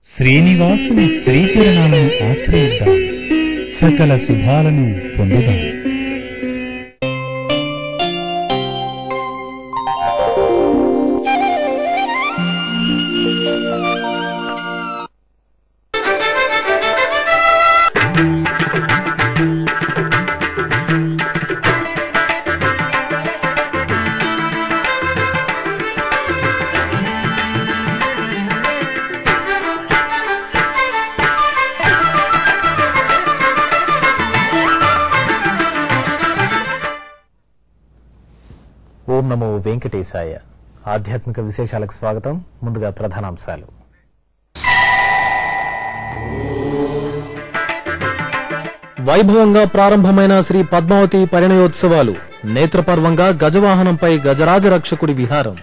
శ్రీనివాసుని శ్రీచరణాలను ఆశ్రయిద్దాం, సకల శుభాలను పొందుదాం. ఓం నమో వెంకటేశాయ. ఆధ్యాత్మిక విశేషాలకు స్వాగతం. ముందుగా ప్రధానాంశాలు. వైభవంగా ప్రారంభమైన శ్రీ పద్మావతి పరిణయోత్సవాలు. నేత్రపర్వంగా గజవాహనంపై గజరాజ రక్షకుడి విహారం.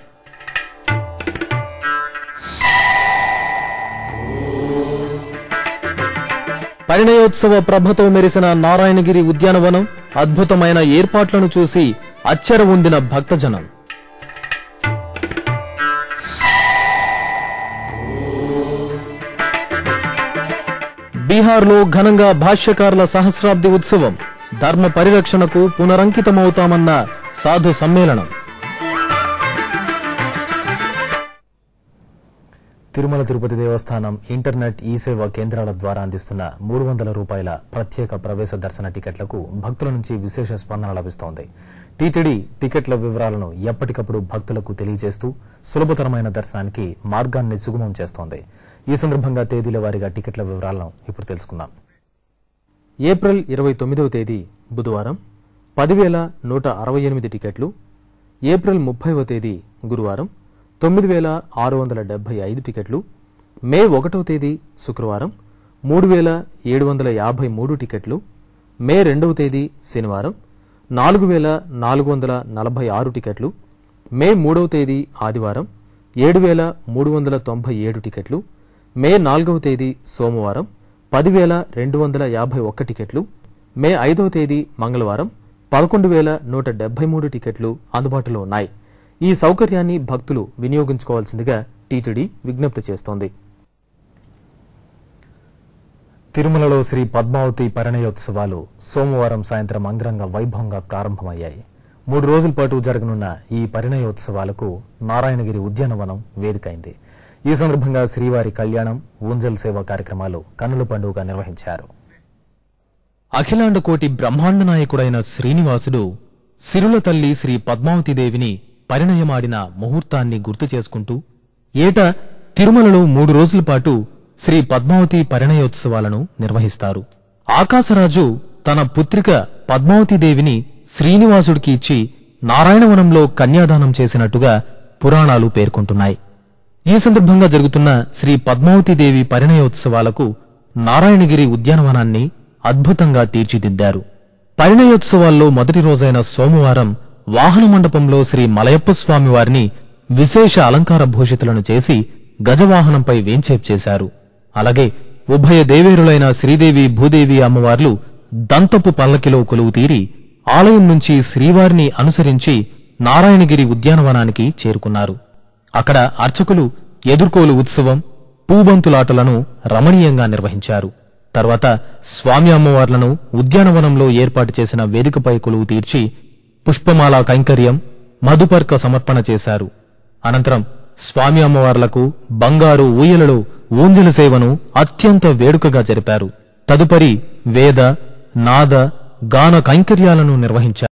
పరిణయోత్సవ ప్రభతో మెరిసిన నారాయణగిరి ఉద్యానవనం. అద్భుతమైన ఏర్పాట్లను చూసి అచ్చర ఉండిన భక్తజనం. బీహార్లో ఘనంగా భాష్యకారుల సహస్రాబ్ది ఉత్సవం. ధర్మ పరిరక్షణకు పునరంకితమవుతామన్న సాధు సమ్మేళనం. తిరుమల తిరుపతి దేవస్థానం ఇంటర్నెట్ ఈ-సేవ కేంద్రాల ద్వారా అందిస్తున్న 300 రూపాయల ప్రత్యేక ప్రవేశ దర్శన టికెట్లకు భక్తుల నుంచి విశేష స్పందన లభిస్తోంది. టీటీడీ టికెట్ల వివరాలను ఎప్పటికప్పుడు భక్తులకు తెలియజేస్తూ సులభతరమైన దర్శనానికి మార్గాన్ని సుగమం చేస్తోంది. ఈ సందర్భంగా తేదీల వారీగా టికెట్ల వివరాలను ఇప్పుడు తెలుసుకుందాం. ఏప్రిల్ 29వ తేదీ బుధవారం 10,168 టికెట్లు. ఏప్రిల్ 30వ తేదీ గురువారం 9,675 టికెట్లు. మే 1వ తేదీ శుక్రవారం 3,753 టికెట్లు. మే 2వ తేదీ శనివారం 4,446 టికెట్లు. మే 3వ తేదీ ఆదివారం 7,397 టికెట్లు. మే 4వ తేదీ సోమవారం 10,251 టికెట్లు. మే 5వ తేదీ మంగళవారం 11,173 టికెట్లు అందుబాటులో ఉన్నాయి. ఈ సౌకర్యాన్ని భక్తులు వినియోగించుకోవాల్సిందిగా టీటీడీ విజ్ఞప్తి చేస్తోంది. తిరుమలలో శ్రీ పద్మావతి పరిణయోత్సవాలు సోమవారం సాయంత్రం అంగరంగ వైభవంగా ప్రారంభమయ్యాయి. 3 రోజుల పాటు జరగనున్న ఈ పరిణయోత్సవాలకు నారాయణగిరి ఉద్యానవనం వేదికైంది. ఈ సందర్భంగా శ్రీవారి కళ్యాణం, ఊంజల్ సేవ కార్యక్రమాలు కన్నుల పండుగగా నిర్వహించారు. అఖిలాండ కోటి బ్రహ్మాండ నాయకుడైన శ్రీనివాసుడు సిరుల తల్లి శ్రీ పద్మావతీదేవిని పరిణయమాడిన ముహూర్తాన్ని గుర్తు చేసుకుంటూ ఏటా తిరుమలలో 3 రోజుల పాటు శ్రీ పద్మావతి పరిణయోత్సవాలను నిర్వహిస్తారు. ఆకాశరాజు తన పుత్రిక పద్మావతీదేవిని శ్రీనివాసుడికి ఇచ్చి నారాయణవనంలో కన్యాదానం చేసినట్టుగా పురాణాలు పేర్కొంటున్నాయి. ఈ సందర్భంగా జరుగుతున్న శ్రీ పద్మావతీదేవి పరిణయోత్సవాలకు నారాయణగిరి ఉద్యానవనాన్ని అద్భుతంగా తీర్చిదిద్దారు. పరిణయోత్సవాల్లో మొదటి రోజైన సోమవారం వాహన మండపంలో శ్రీ మలయప్ప స్వామి వారిని విశేష అలంకార భూషితులను చేసి గజవాహనంపై వేంచేపు చేశారు. అలాగే ఉభయ దేవేరులైన శ్రీదేవి, భూదేవి అమ్మవార్లు దంతపు పల్లకిలో కొలువు తీరి ఆలయం నుంచి శ్రీవారిని అనుసరించి నారాయణగిరి ఉద్యానవనానికి చేరుకున్నారు. అక్కడ అర్చకులు ఎదుర్కోలు ఉత్సవం, పూబంతులాటలను రమణీయంగా నిర్వహించారు. తర్వాత స్వామి అమ్మవార్లను ఉద్యానవనంలో ఏర్పాటు చేసిన వేదికపై కొలువు తీర్చి పుష్పమాల కైంకర్యం, మధుపర్క సమర్పణ చేశారు. అనంతరం స్వామి అమ్మవార్లకు బంగారు ఊయలలో ఊంజల సేవను అత్యంత వేడుకగా జరిపారు. తదుపరి వేద, నాద, గాన కైంకర్యాలను నిర్వహించారు.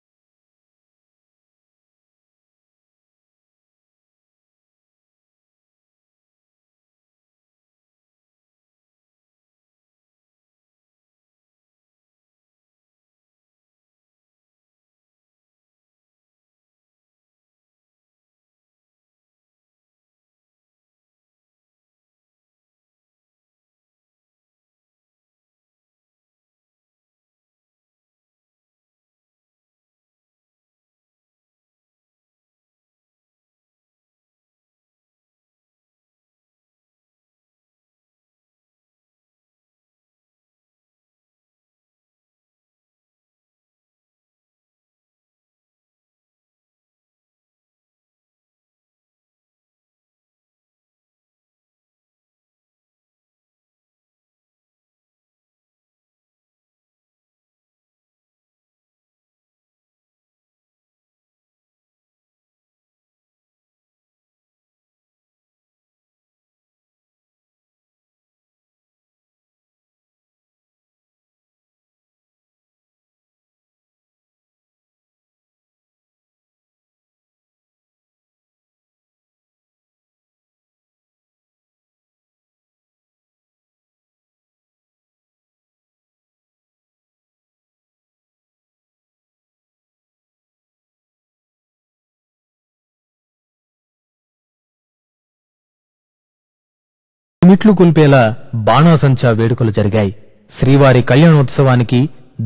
మిట్లు కుల్పేలా బాణాసంచా వేడుకలు జరిగాయి. శ్రీవారి కళ్యాణోత్సవానికి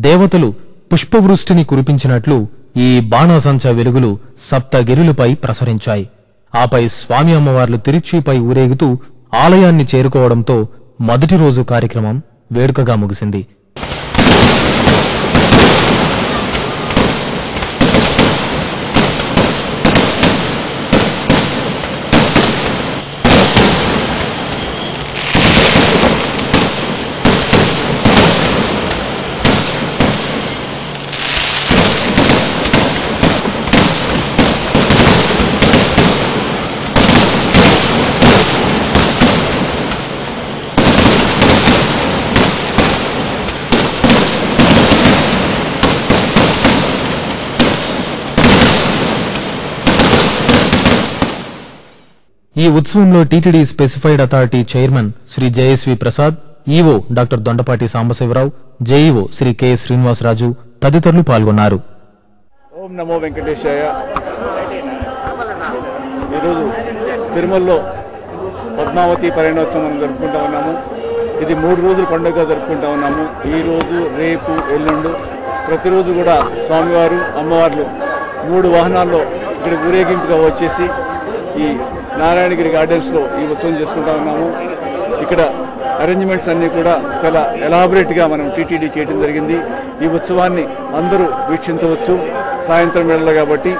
దేవతలు పుష్పవృష్టిని కురిపించినట్లు ఈ బాణాసంచా వెలుగులు సప్తగిరులపై ప్రసరించాయి. ఆపై స్వామి అమ్మవార్లు తిరుచిపై ఊరేగుతూ ఆలయాన్ని చేరుకోవడంతో మొదటి రోజు కార్యక్రమం వేడుకగా ముగిసింది. ఈ ఉత్సవంలో TTD specified authority chairman Shri Jayashree Prasad, EO doctor Dondapati Sambasivarao, JEO Shri K Srinivasaraju తదితరులు పాల్గొన్నారు. ఓం నమో వెంకటేశాయ. ఈరోజు తిరుమలలో పద్మావతి పరిణోత్సవం జరుపుకుంటా ఉన్నాము. ఇది 3 రోజుల పండుగ జరుపుకుంటా ఉన్నాము. ఈ రోజు, రేపు, ఎల్లుండు ప్రతిరోజు కూడా స్వామివారు అమ్మవార్లు 3 వాహనాల్లో ఇక్కడ ఊరేగింపుగా వచ్చేసి ఈ నారాయణగిరి గార్డెన్స్లో ఈ ఉత్సవం చేసుకుంటా ఉన్నాము. ఇక్కడ అరేంజ్మెంట్స్ అన్నీ కూడా చాలా ఎలాబొరేట్గా మనం టీటీడీ చేయడం జరిగింది. ఈ ఉత్సవాన్ని అందరూ వీక్షించవచ్చు సాయంత్రం వేళలో కాబట్టి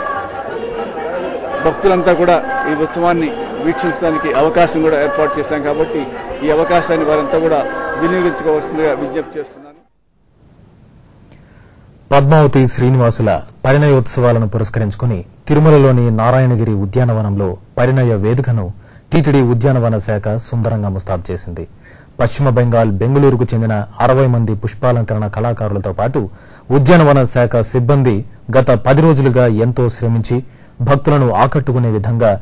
భక్తులంతా కూడా ఈ ఉత్సవాన్ని వీక్షించడానికి అవకాశం కూడా ఏర్పాటు చేశాం కాబట్టి ఈ అవకాశాన్ని వారంతా కూడా వినియోగించుకోవాల్సిందిగా విజ్ఞప్తి చేస్తున్నాను. పద్మావతి శ్రీనివాసుల పరిణయోత్సవాలను పురస్కరించుకుని తిరుమలలోని నారాయణగిరి ఉద్యానవనంలో పరిణయ వేదికను టీటీడీ ఉద్యానవన శాఖ సుందరంగా ముస్తాబు చేసింది. పశ్చిమ బెంగాల్ బెంగళూరుకు చెందిన 60 మంది పుష్పాలంకరణ కళాకారులతో పాటు ఉద్యానవన శాఖ సిబ్బంది గత 10 రోజులుగా ఎంతో శ్రమించి భక్తులను ఆకట్టుకునే విధంగా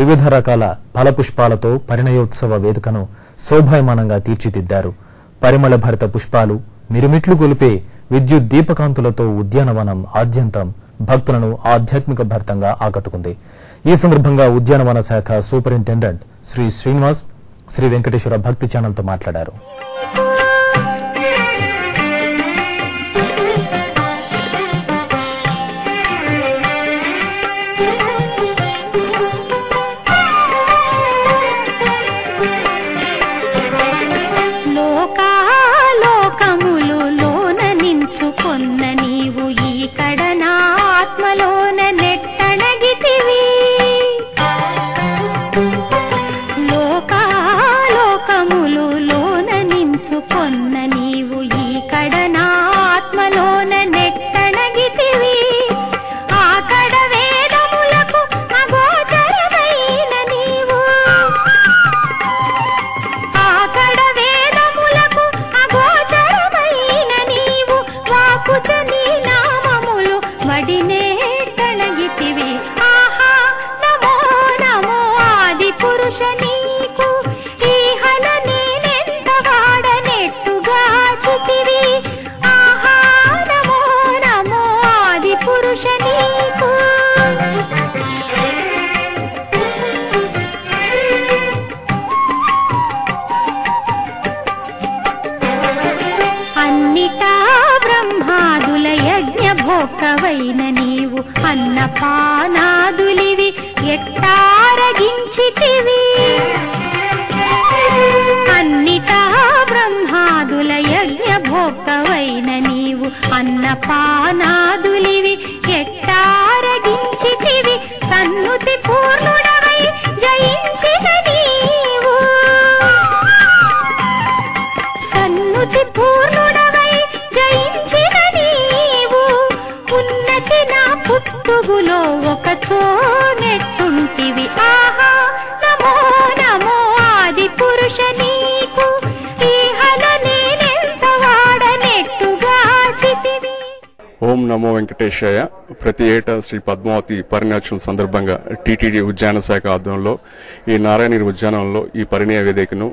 వివిధ రకాల ఫలపుష్పాలతో పరిణయోత్సవ వేదికను శోభాయమానంగా తీర్చిదిద్దారు. పరిమళ భరిత పుష్పాలు, మిరుమిట్లు గొలిపే విద్యుత్ దీపకాంతులతో ఉద్యానవనం ఆద్యంతం భక్తులను ఆధ్యాత్మిక భరితంగా ఆకట్టుకుంది. ఈ సందర్భంగా ఉద్యానవన శాఖ సూపరింటెండెంట్ శ్రీ శ్రీనివాస్ శ్రీ వెంకటేశ్వర భక్తి ఛానల్తో మాట్లాడారు. భోక్తవైన నీవు అన్నపానాదులివి ఎట్టారగించితివి. అన్నిటా బ్రహ్మాదుల యజ్ఞ భోక్తవైన నీవు అన్నపానాదులివి ఎట్టారగించితివి. సన్నుతి పూర్ణుడవై జయించిన నీవు, సన్నుతి పూర్ణుడవై జయించిన నీవు. ఉన్నతి నా పుట్టుగులో ఒకచో నెట్టుంటివి. ఆహా నమో నమో ఆది పురుష నీకు, ఈహల నేనెంత వాడనెట్టుగా చితివి. ఓం నమో వెంకటేశాయ. ప్రతి ఏటా శ్రీ పద్మావతి పరిణయోత్సవం సందర్భంగా టీటీడీ ఉద్యాన శాఖ ఆధ్వర్యంలో ఈ నారాయణగిరి ఉద్యానంలో ఈ పరిణయ వేదికను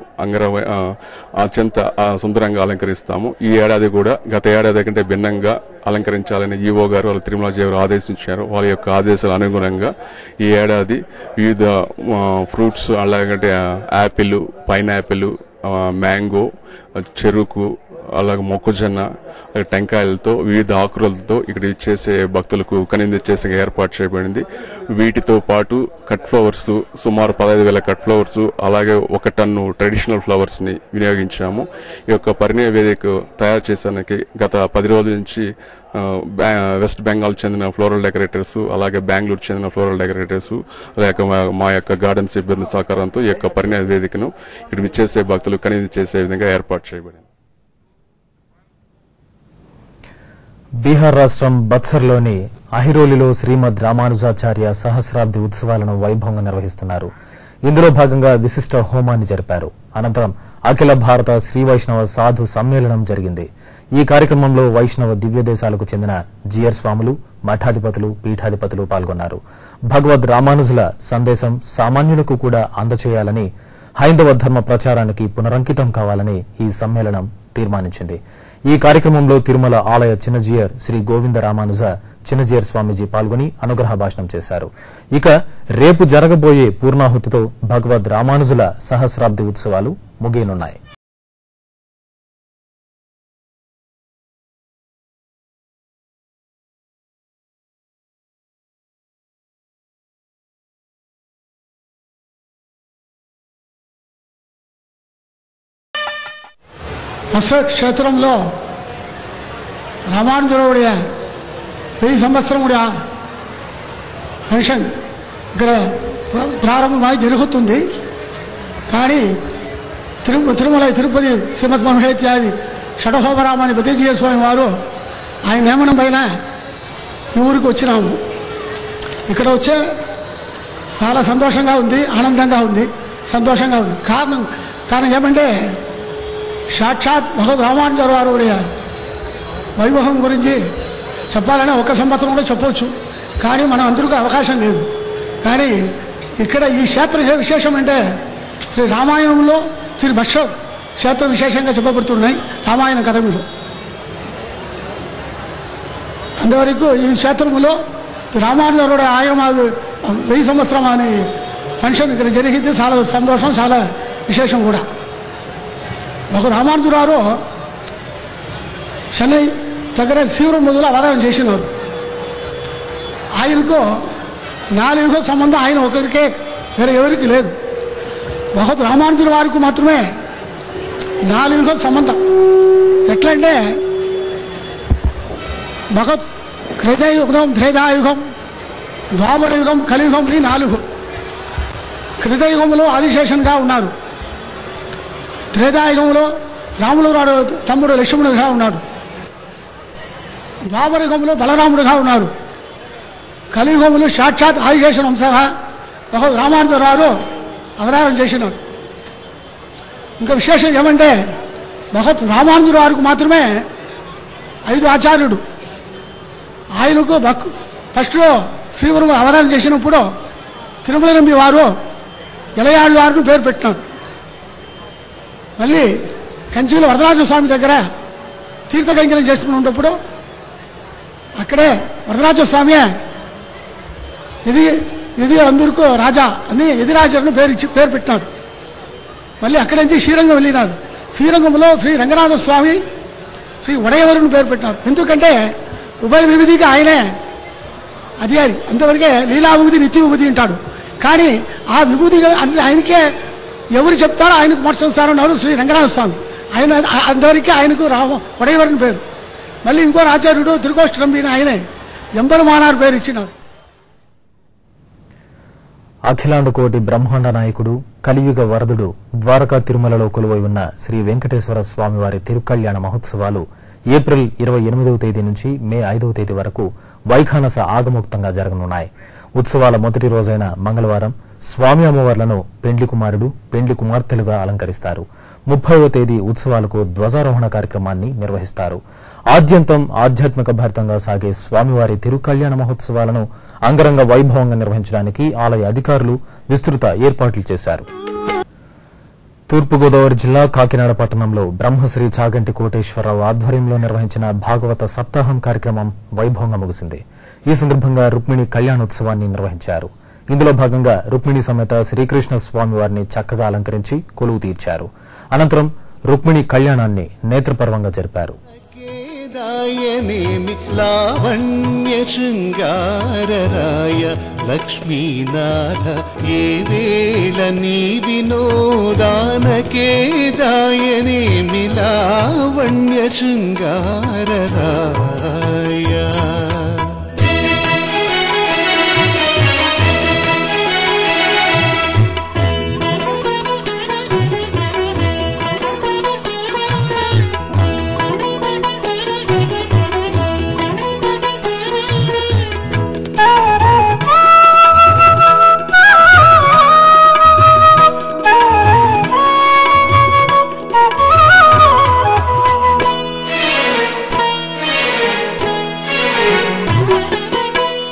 అత్యంత సుందరంగా అలంకరిస్తాము. ఈ ఏడాది కూడా గత ఏడాది కంటే భిన్నంగా అలంకరించాలని ఈవో గారు వాళ్ళ తిరుమలజీ ఆదేశించారు. వాళ్ళ యొక్క ఆదేశాల అనుగుణంగా ఈ ఏడాది వివిధ ఫ్రూట్స్ అలాగే యాపిల్, పైనాపిల్, మ్యాంగో, చెరుకు, అలాగే మొక్కజొన్న, టెంకాయలతో వివిధ ఆకులతో ఇక్కడ చేసే భక్తులకు కనింది చేసే ఏర్పాటు చేయబడింది. వీటితో పాటు కట్ ఫ్లవర్స్ సుమారు 15,000 కట్ ఫ్లవర్స్, అలాగే 1 టన్ను ట్రెడిషనల్ ఫ్లవర్స్ ని వినియోగించాము. ఈ యొక్క పరిణయ వేదిక తయారు చేసానికి గత 10 రోజుల నుంచి వెస్ట్ బెంగాల్ చెందిన ఫ్లోరల్ డెకరేటర్స్, అలాగే బెంగళూరు చెందిన ఫ్లోరల్ డెకరేటర్స్, లేక మా యొక్క గార్డెన్ సిబ్బంది సహకారంతో ఈ యొక్క పరిణయ వేదికను ఇక్కడ విచ్చేసే భక్తులు కనింది చేసే విధంగా ఏర్పాటు చేయబడింది. బీహార్ రాష్ట్రం బత్సర్లోని అహిరోలిలో శ్రీమద్ రామానుజాచార్య సహస్రాబ్ది ఉత్సవాలను వైభవంగా నిర్వహిస్తున్నారు. ఇందులో భాగంగా విశిష్ట హోమాన్ని జరిపారు. అనంతరం అఖిల భారత శ్రీ వైష్ణవ సాధు సమ్మేళనం జరిగింది. ఈ కార్యక్రమంలో వైష్ణవ దివ్య దేశాలకు చెందిన జియర్ స్వాములు, మఠాధిపతులు, పీఠాధిపతులు పాల్గొన్నారు. భగవద్ రామానుజుల సందేశం సామాన్యులకు కూడా అందచేయాలని, హైందవ ధర్మ ప్రచారానికి పునరంకితం కావాలని ఈ సమ్మేళనం తీర్మానించింది. ఈ కార్యక్రమంలో తిరుమల ఆలయ చిన్నజీయర్ శ్రీ గోవింద రామానుజ చిన్నజీయర్ స్వామీజీ పాల్గొని అనుగ్రహ భాషణం చేశారు. ఇక రేపు జరగబోయే పూర్ణాహుతితో భగవద్ రామానుజుల సహస్రాబ్ది ఉత్సవాలు ముగియనున్నాయి. బత్సర్ క్షేత్రంలో రామానుజుடைய 1000 సంవత్సరముடைய ఫంక్షన్ ఇక్కడ ప్రారంభమై జరుగుతుంది. కానీ తిరుమల తిరుపతి శ్రీమద్ మహేత్యాది షడహోమరామాని బతిజీయ స్వామి వారు ఆయన నియమనం పైన ఈ ఊరికి వచ్చినాము. ఇక్కడ వచ్చే చాలా సంతోషంగా ఉంది, ఆనందంగా ఉంది, సంతోషంగా ఉంది. కారణం ఏమంటే సాక్షాత్ భగవద్ రామానుజర్ వారు వైభవం గురించి చెప్పాలని 1 సంవత్సరం కూడా చెప్పవచ్చు. కానీ మనం అందరికీ అవకాశం లేదు. కానీ ఇక్కడ ఈ క్షేత్రం ఏ విశేషం అంటే శ్రీ రామాయణంలో శ్రీ బత్సర్ క్షేత్రం విశేషంగా చెప్పబడుతున్నాయి రామాయణ కథ మీద. అంతవరకు ఈ క్షేత్రంలో రామానుజరుడు ఆయన 1000 సంవత్సరం అని ఫంక్షన్ ఇక్కడ జరిగింది. చాలా సంతోషం, చాలా విశేషం కూడా. ఒక రామానుజురారు చెన్నై దగ్గర శివరం మొదలు అవతారం చేసినారు. ఆయనకు 4 యుగ సంబంధం ఆయన ఒకరికే, వేరే ఎవరికి లేదు. భగవద్ రామానుజుల వారికి మాత్రమే 4 యుగ సంబంధం. ఎట్లంటే భగవత్ కృతయుగం, త్రేతాయుగం, ద్వాపరయుగం, కలియుగం, ఈ 4. కృతయుగంలో ఆదిశేషన్గా ఉన్నారు. త్రేతాయుగంలో రాములు రాడు తమ్ముడు లక్ష్మణుడిగా ఉన్నాడు. ద్వాపరయుగంలో బలరాముడిగా ఉన్నారు. కలియుగంలో సాక్షాత్ ఆదిశేషన్ వంశగా భగవద్ రామానుజరావు అవతారం చేసినారు. ఇంకా విశేషం ఏమంటే భగవద్ రామానుజుల వారికి మాత్రమే 5 ఆచార్యుడు. ఆయనకు ఫస్ట్లో శ్రీవరం అవతారం చేసినప్పుడు తిరుమల నంబి వారు ఇలయాళ్ళు వారిని పేరు పెట్టినారు. మళ్ళీ కంచిలో వరదరాజ స్వామి దగ్గర తీర్థకైంకర్యం చేసుకున్నప్పుడు అక్కడే వరదరాజ స్వామి ఇది అందరికీ రాజా అని ఎదిరాజుని పేరు పెట్టినారు. మళ్ళీ అక్కడి నుంచి శ్రీరంగం వెళ్ళినారు. శ్రీరంగంలో శ్రీ రంగనాథ స్వామి శ్రీ వడయవరుని పేరు పెట్టినారు. ఎందుకంటే ఉభయ విభూతికి ఆయనే అధికారి. అంతవరకే లీలా విభూతి, నిత్య విభూతి ఉంటాడు. కానీ ఆ విభూతి ఆయనకే ఎవరు చెప్తారో ఆయనకు మోక్షిస్తారన్నారు శ్రీ రంగనాథ స్వామి. ఆయన అంతవరకు ఆయనకు వడయవరుని పేరు. మళ్ళీ ఇంకో ఆచార్యుడు తిరుకోష్టరంబిని ఆయనే ఎంబరుమానారు పేరు ఇచ్చినారు. అఖిలాండ కోటి బ్రహ్మాండ నాయకుడు, కలియుగ వరదుడు, ద్వారకా తిరుమలలో కొలువై ఉన్న శ్రీ వెంకటేశ్వర స్వామివారి తిరుకళ్యాణ మహోత్సవాలు ఏప్రిల్ 28వ తేదీ నుంచి మే 5వ తేదీ వరకు వైఖానస ఆగమోక్తంగా జరగనున్నాయి. ఉత్సవాల మొదటి రోజైన మంగళవారం స్వామి అమ్మవార్లను పెండ్లి కుమారుడు, పెండ్లి కుమార్తెలుగా అలంకరిస్తారు. 30వ తేదీ ఉత్సవాలకు ధ్వజారోహణ కార్యక్రమాన్ని నిర్వహిస్తారు. ఆద్యంతం ఆధ్యాత్మిక భరితంగా సాగే స్వామివారి తిరుకళ్యాణ మహోత్సవాలను అంగరంగ వైభవంగా నిర్వహించడానికి ఆలయ అధికారులు విస్తృత ఏర్పాట్లు చేశారు. తూర్పుగోదావరి జిల్లా కాకినాడ పట్టణంలో బ్రహ్మశ్రీ చాగంటి కోటేశ్వరరావు ఆధ్వర్యంలో నిర్వహించిన భాగవత సప్తాహం కార్యక్రమం వైభవంగా ముగిసింది. ఈ సందర్భంగా రుక్మిణి కళ్యాణోత్సవాన్ని నిర్వహించారు. ఇందులో భాగంగా రుక్మిణి సమేత శ్రీకృష్ణ స్వామివారిని చక్కగా అలంకరించి కొలువు తీర్చారు. అనంతరం రుక్మిణి కళ్యాణాన్ని నేత్రపర్వంగా జరిపారు. దాయనేమి లావణ్య శృంగారరాయ లక్ష్మీనాథ ఏ వేళ నీ వినోదానకే దాయనేమి లావణ్య శృంగారరాయ.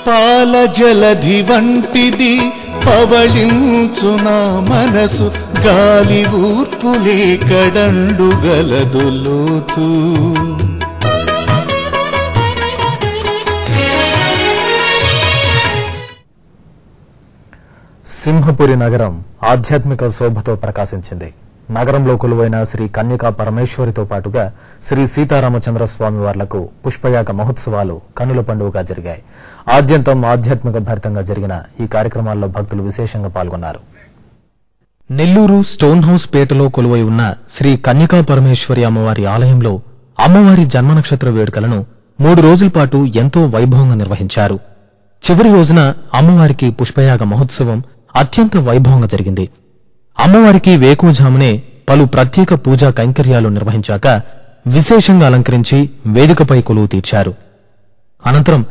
పాల జలధి వంటిది పవళించునా మనసు గాలి ఊర్పులే కడండు గలదులోతు. సింహపురి నగరం ఆధ్యాత్మిక శోభతో ప్రకాశించింది. నగరంలో కొలువైన శ్రీ కన్యకా పరమేశ్వరితో పాటుగా శ్రీ సీతారామచంద్ర స్వామి వార్లకు పుష్పయాగ మహోత్సవాలు కన్నుల పండుగగా జరిగాయి. ఆద్యంతం ఆధ్యాత్మిక భరితంగా జరిగిన ఈ కార్యక్రమాల్లో భక్తులు విశేషంగా పాల్గొన్నారు. నెల్లూరు స్టోన్ హౌస్ పేటలో కొలువై ఉన్న శ్రీ కన్యకా పరమేశ్వరి అమ్మవారి ఆలయంలో అమ్మవారి జన్మ నక్షత్ర వేడుకలను 3 రోజుల పాటు ఎంతో వైభవంగా నిర్వహించారు. చివరి రోజున అమ్మవారికి పుష్పయాగ మహోత్సవం అత్యంత వైభవంగా జరిగింది. అమ్మవారికి వేకువజామునే పలు ప్రత్యేక పూజా కైంకర్యాలు నిర్వహించాక విశేషంగా అలంకరించి వేదికపై కొలువు తీర్చారు. అనంతరం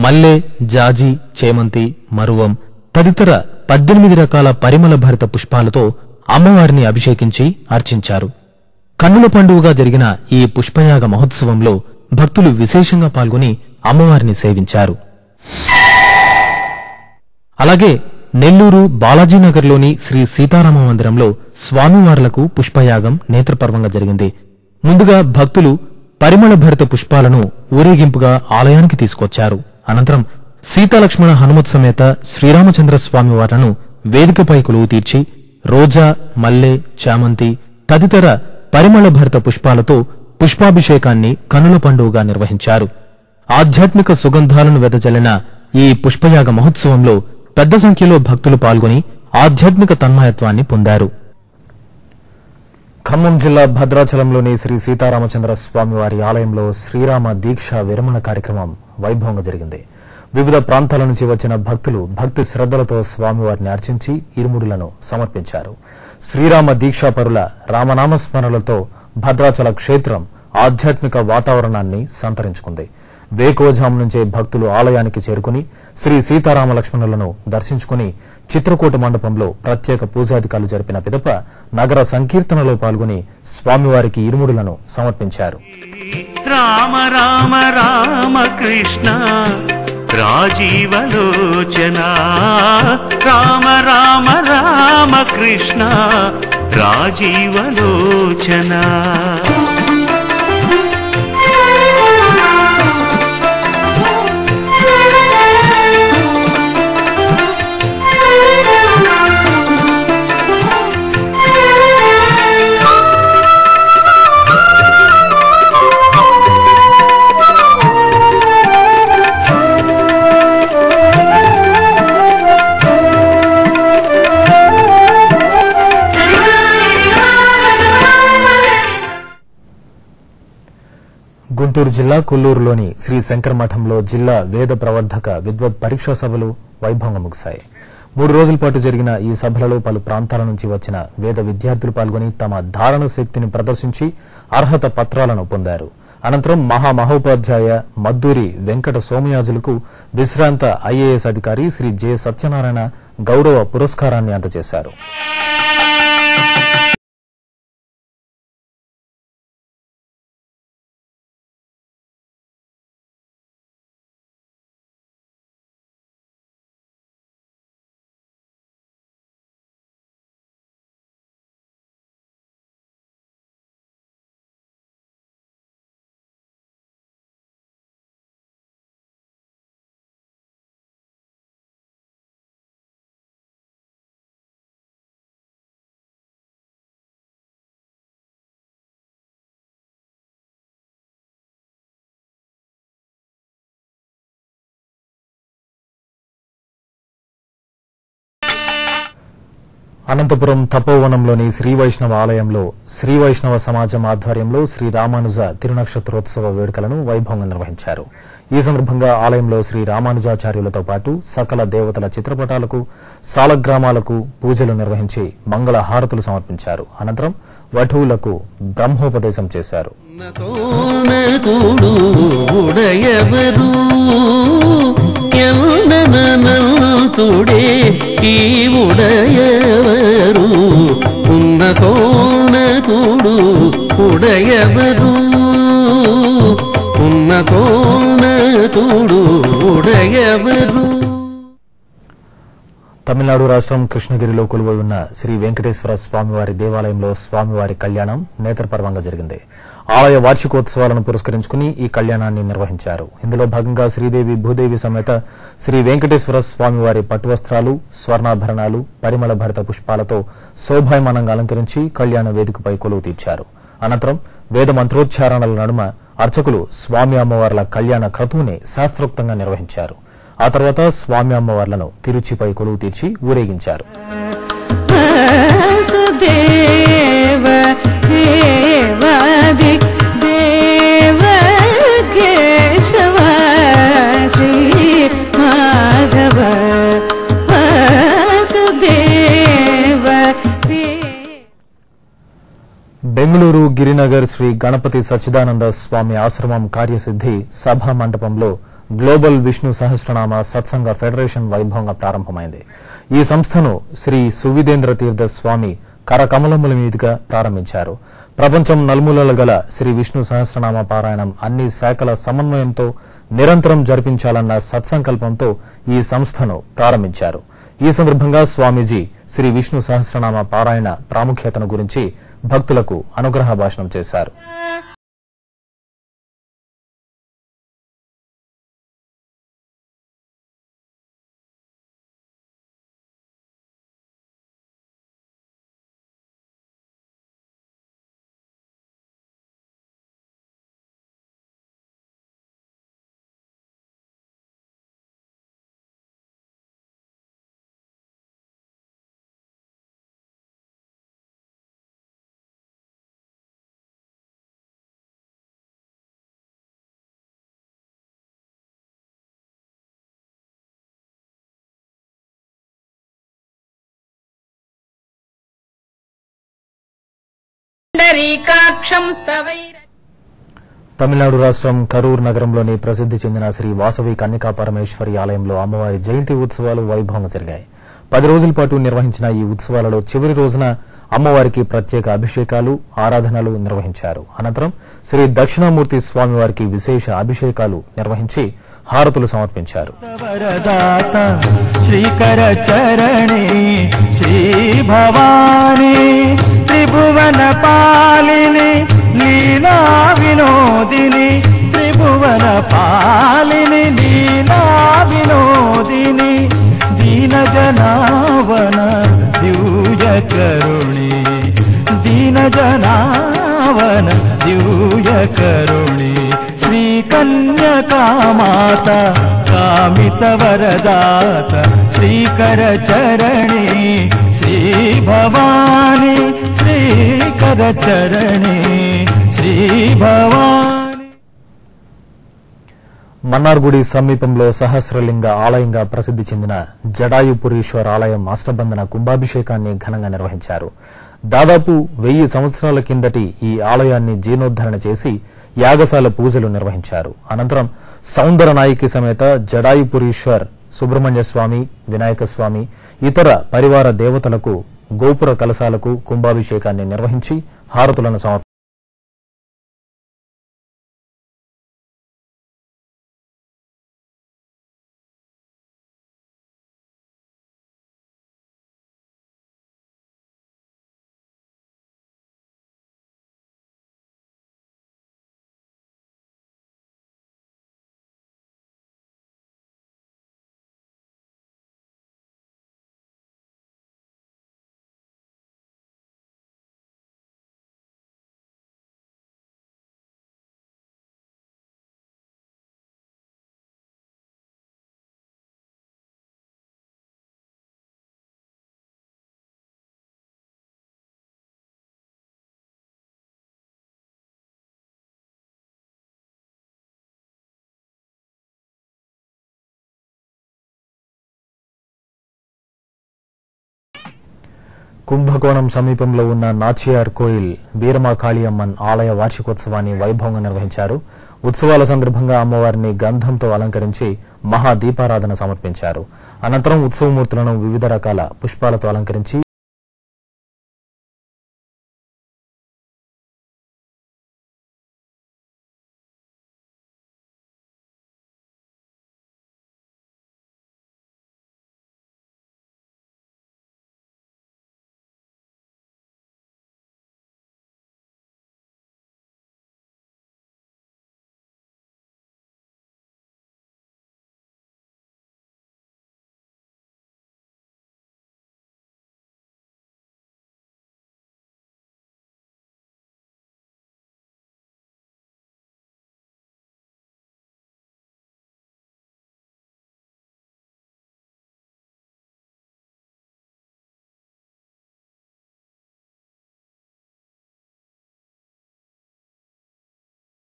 మల్లె, జాజి, చేమంతి, మరువం తదితర 18 రకాల పరిమళ భరిత పుష్పాలతో అమ్మవారిని అభిషేకించి అర్చించారు. కన్నుల పండుగగా జరిగిన ఈ పుష్పయాగ మహోత్సవంలో భక్తులు విశేషంగా పాల్గొని అమ్మవారిని సేవించారు. అలాగే నెల్లూరు బాలాజీనగర్లోని శ్రీ సీతారామ మందిరంలో స్వామివార్లకు పుష్పయాగం నేత్రపర్వంగా జరిగింది. ముందుగా భక్తులు పరిమళ భరిత పుష్పాలను ఊరేగింపుగా ఆలయానికి తీసుకొచ్చారు. అనంతరం సీతాలక్ష్మణ హనుమత్ సమేత శ్రీరామచంద్ర స్వామివార్లను వేదికపై కొలువు తీర్చి రోజా, మల్లె, చామంతి తదితర పరిమళ భరిత పుష్పాలతో పుష్పాభిషేకాన్ని కనుల పండుగగా నిర్వహించారు. ఆధ్యాత్మిక సుగంధాలను వెదజల్లిన ఈ పుష్పయాగ మహోత్సవంలో పెద్ద సంఖ్యలో భక్తులు పాల్గొని ఆధ్యాత్మిక తన్మయత్వాన్ని పొందారు. ఖమ్మం జిల్లా భద్రాచలంలోని శ్రీ సీతారామచంద్ర స్వామివారి ఆలయంలో శ్రీరామ దీక్ష విరమణ కార్యక్రమం వైభవంగా జరిగింది. వివిధ ప్రాంతాల నుంచి వచ్చిన భక్తులు భక్తి శ్రద్దలతో స్వామివారిని అర్చించి ఇరుముడులను సమర్పించారు. శ్రీరామ దీక్షాపరుల రామనామస్మరణలతో భద్రాచల క్షేత్రం ఆధ్యాత్మిక వాతావరణాన్ని సంతరించుకుంది. వేకోజాము నుంచే భక్తులు ఆలయానికి చేరుకుని శ్రీ సీతారామ లక్ష్మణులను దర్శించుకుని చిత్రకూట మండపంలో ప్రత్యేక పూజాధికారులు జరిపిన పిదప నగర సంకీర్తనలో పాల్గొని స్వామివారికి ఇరుముడులను సమర్పించారు. రామ రామ రామ కృష్ణ రాజీవలోచన రామ రామ రామ కృష్ణ రాజీవలోచన. గుంటూరు జిల్లా కొల్లూరులోని శ్రీ శంకర మఠంలో జిల్లా వేద ప్రవర్ధక విద్వత్ పరీక్షా సభలు వైభవంగా ముగిశాయి. 3 రోజుల పాటు జరిగిన ఈ సభలలో పలు ప్రాంతాల నుంచి వచ్చిన వేద విద్యార్థులు పాల్గొని తమ ధారణ శక్తిని ప్రదర్శించి అర్హత పత్రాలను పొందారు. అనంతరం మహామహోపాధ్యాయ మద్దూరి వెంకట సోమయాజులకు విశ్రాంత ఐఏఎస్ అధికారి శ్రీ జె సత్యనారాయణ గౌరవ పురస్కారాన్ని అందజేశారు. అనంతపురం తపోవనంలోని శ్రీ వైష్ణవ ఆలయంలో శ్రీ వైష్ణవ సమాజం ఆధ్వర్యంలో శ్రీ రామానుజ తిరునక్షత్రోత్సవ వేడుకలను వైభవంగా నిర్వహించారు. ఈ సందర్భంగా ఆలయంలో శ్రీ రామానుజాచార్యులతో పాటు సకల దేవతల చిత్రపటాలకు సాలగ్రామాలకు పూజలు నిర్వహించి మంగళ హారతులు సమర్పించారు. అనంతరం వధువులకు బ్రహ్మోపదేశం చేశారు. తుడే ఈ ఉడయవరు ఉన్నతోన్నతుడు ఉడయవరు ఉన్నతోన్నతుడు ఉడయవరు. తమిళనాడు రాష్ట్రం కృష్ణగిరిలో కొలువై ఉన్న శ్రీ వెంకటేశ్వర స్వామివారి దేవాలయంలో స్వామివారి కళ్యాణం నేత్రపర్వంగా జరిగింది. ఆలయ వార్షికోత్సవాలను పురస్కరించుకుని ఈ కళ్యాణాన్ని నిర్వహించారు. ఇందులో భాగంగా శ్రీదేవి భూదేవి సమేత శ్రీ వెంకటేశ్వర స్వామివారి పట్టువస్త్రాలు, స్వర్ణాభరణాలు, పరిమళ భరిత పుష్పాలతో శోభాయమానంగా అలంకరించి కళ్యాణ వేదికపై కొలువు తీర్చారు. అనంతరం వేద మంత్రోచ్చారణల నడుమ అర్చకులు స్వామి అమ్మవార్ల కళ్యాణ క్రతువుని శాస్త్రోక్తంగా నిర్వహించారు. ఆ తర్వాత స్వామి అమ్మవార్లను తిరుచిపై కొలువు తీర్చి ఊరేగించారు. బెంగళూరు గిరినగర్ శ్రీ గణపతి సచ్చిదానంద స్వామి ఆశ్రమం కార్యసిద్ది సభా మండపంలో గ్లోబల్ విష్ణు సహస్రనామ సత్సంగ ఫెడరేషన్ వైభవంగా ప్రారంభమైంది. ఈ సంస్థను శ్రీ సువిదేంద్ర తీర్థ స్వామి కరకమలముల మీదుగా ప్రారంభించారు. ప్రపంచం నలుమూలల గల శ్రీ విష్ణు సహస్రనామ పారాయణం అన్ని శాఖల సమన్వయంతో నిరంతరం జరిపించాలన్న సత్సంకల్పంతో ఈ సంస్థను ప్రారంభించారు. ఈ సందర్భంగా స్వామీజీ శ్రీ విష్ణు సహస్రనామ పారాయణ ప్రాముఖ్యతను గురించి భక్తులకు అనుగ్రహ భాషణం చేశారు. తమిళనాడు రాష్ట్రం కరూర్ నగరంలోని ప్రసిద్ది చెందిన శ్రీ వాసవి కన్యకా పరమేశ్వరి ఆలయంలో అమ్మవారి జయంతి ఉత్సవాలు వైభవంగా జరిగాయి. 10 రోజుల పాటు నిర్వహించిన ఈ ఉత్సవాలలో చివరి రోజున అమ్మవారికి ప్రత్యేక అభిషేకాలు, ఆరాధనలు నిర్వహించారు. అనంతరం శ్రీ దక్షిణామూర్తి స్వామివారికి విశేష అభిషేకాలు నిర్వహించి హారతులు సమర్పించారు. శ్రీకర చరణి శ్రీ భవాని త్రిభువన పాలిని లీలా వినోదిని త్రిభువన పాలిని లీలా వినోదిని దీన జనావన దివ్య కరుణి దీన జనావన దివ్య కరుణి శ్రీ కన్యకామాత కామిత వరదాత శ్రీకర చరణి శ్రీ భవాని శ్రీకర చరణి శ్రీ భవాని. మన్నార్గుడి సమీపంలో సహస్రలింగ ఆలయంగా ప్రసిద్ది చెందిన జడాయుపురీశ్వర్ ఆలయం అష్టబంధన కుంభాభిషేకాన్ని ఘనంగా నిర్వహించారు. దాదాపు 1000 సంవత్సరాల కిందటి ఈ ఆలయాన్ని జీర్ణోద్ధరణ చేసి యాగశాల పూజలు నిర్వహించారు. అనంతరం సౌందర నాయకి సమేత జడాయుపురీశ్వర్ సుబ్రహ్మణ్య స్వామి, వినాయక స్వామి, ఇతర పరివార దేవతలకు గోపుర కలశాలకు కుంభాభిషేకాన్ని నిర్వహించి హారతులను సమర్పించారు. కుంభకోణం సమీపంలో ఉన్న నాచియార్ కోయిల్ వీరమా కాళీయమ్మన్ ఆలయ వార్షికోత్సవాన్ని వైభవంగా నిర్వహించారు. ఉత్సవాల సందర్భంగా అమ్మవారిని గంధంతో అలంకరించి మహాదీపారాధన సమర్పించారు. అనంతరం ఉత్సవమూర్తులను వివిధ రకాల పుష్పాలతో అలంకరించి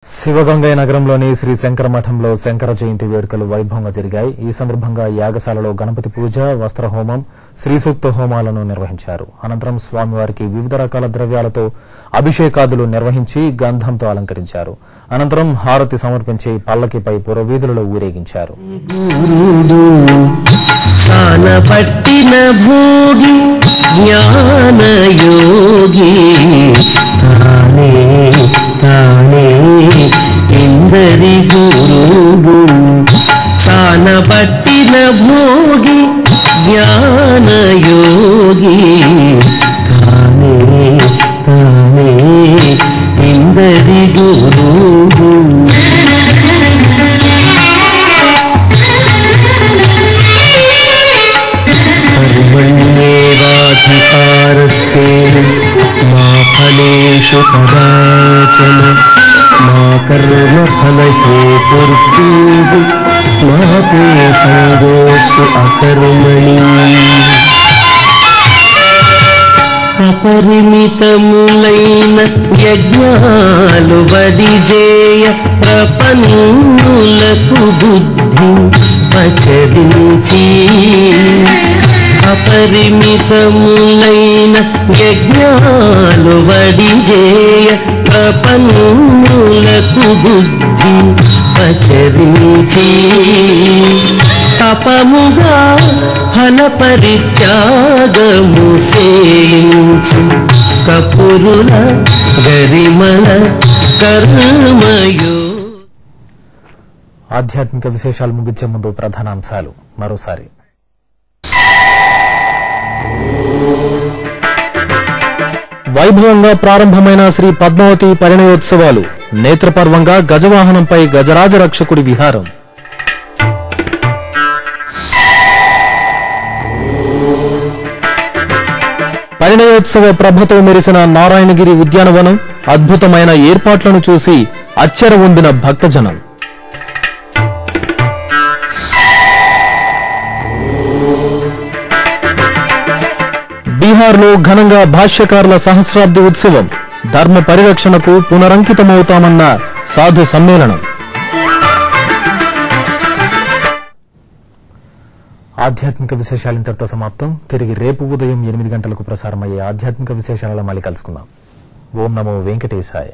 శివగంగయ్య నగరంలోని శ్రీ శంకర మఠంలో శంకర జయంతి వేడుకలు వైభవంగా జరిగాయి. ఈ సందర్భంగా యాగశాలలో గణపతి పూజ, వస్త్రహోమం, శ్రీసూక్త హోమాలను నిర్వహించారు. అనంతరం స్వామివారికి వివిధ రకాల ద్రవ్యాలతో అభిషేకాదులు నిర్వహించి గంధంతో అలంకరించారు. అనంతరం హారతి సమర్పించి పల్లకిపై పురవీధులలో ఊరేగించారు. ఇందరి గురుడు సానపట్టిన భోగి జ్ఞానయోగి తానే తానే ఇందరి గురుడు కర్మణ్యేవాధికారస్తే మా ఫలేషు కదాచన మా కర్మ ఫలహేతుర్భూ మాతే సంగోస్తు అకర్మణి అపరిమితములైన యజ్ఞాలు వడిజేయ ప్రపన్నులకు బుద్ధి పచరించి అపరిమితములైన యజ్ఞాలు వడిజేయ ప్రపన్నులకు బుద్ధి పచరించి తపముగా ఫల పరిత్యాగము సేయించు కపురుల గరిమల కర్మయో. ఆధ్యాత్మిక విశేషాలు ముగించే ముందు ప్రధానాంశాలు మరోసారి. వైభవంగా ప్రారంభమైన శ్రీ పద్మావతి పరిణయోత్సవాలు. నేత్రపర్వంగా గజవాహనంపై గజరాజ రక్షకుడి విహారం. పరిణయోత్సవ ప్రభతో మెరిసిన నారాయణగిరి ఉద్యానవనం. అద్భుతమైన ఏర్పాట్లను చూసి అచ్చెర ఉండిన భక్తజనం. బీహార్లో ఘనంగా భాష్యకారుల సహస్రాబ్ది ఉత్సవం. ధర్మ పరిరక్షణకు పునరంకితమవుతామన్న సాధు సమ్మేళనం. ఆధ్యాత్మిక విశేషాలు ఇంతటితో సమాప్తం. తిరిగి రేపు ఉదయం 8 గంటలకు ప్రసారమయ్యే ఆధ్యాత్మిక విశేషాలలో మళ్ళీ కలుసుకుందాం. ఓం నమో వెంకటేశాయ.